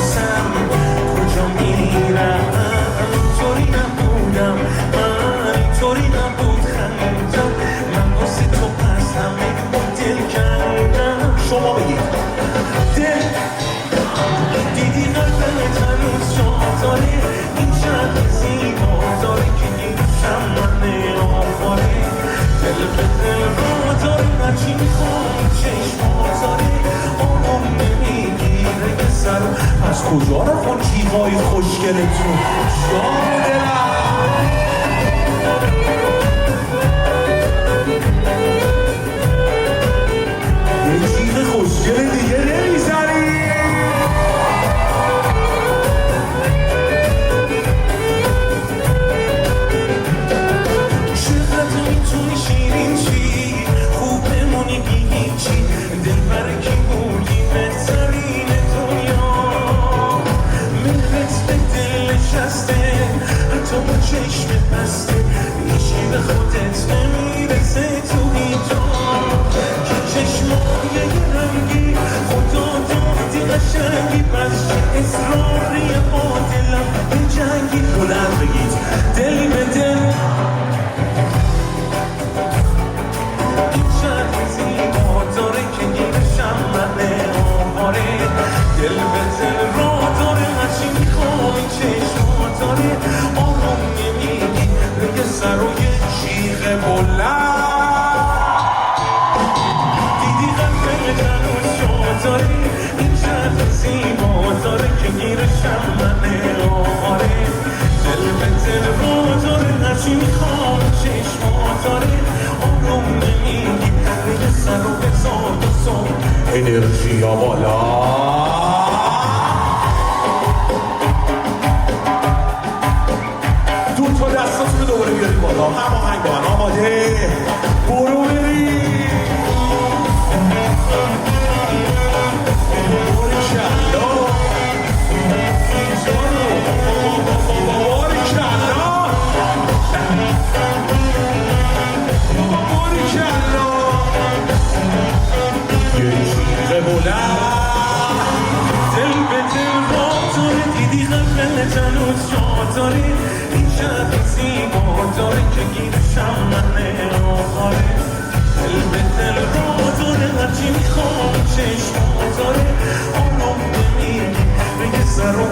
میپرسم کجا میرم. طوری نبودم من، اینطوری نبود خندم من واسه تو از همه دل کردم. شما بگید دل دیدی قلبت هنوز جا داره، این شهر زیبا داره که گیرشم من آخاره. دل به دل را داره هرچی میخوام چشما داره، آرام نمیگیره به سر. از کجا رفتن جیغای خوشگلتون؟ جان دلم یه جیغ خوشگل دیگه نمیزنی؟ چقدر میتونی شیرین چی، خوب بمونی بی هیچی، دل بر کی بودی بهترین دنیا. مهرت به دل نشسته حتی با چشم بسته، هیچی به خودت نمیرسه تو اینجا. چشمای رنگی خدا دادی قشنگی، بس چه اصراری با دلم به جنگی. بلند بگید دل به دل، این شهر زیبا داره که گیرشم من آواره. دل به دل را داره هرچی میخوای چشما داره، آرام نمیگی روی سر و یه جیغ بلند. این شهر زیبا داره که گیرشم من آخاره. دل به دل را داره هرچی میخوام چشما داره، آروم نمیگی روی سر و بزاد و ساد. انرژی یا بالا دو تا دستاتون رو دوباره بیارید بالا، هماهنگ با هم. آماده؟ برو برید. این شهر زیبا داره که گیرشم من آخاره. دل به دل را داره هرچی میخوام چشما داره، آرام نمیگی به سر و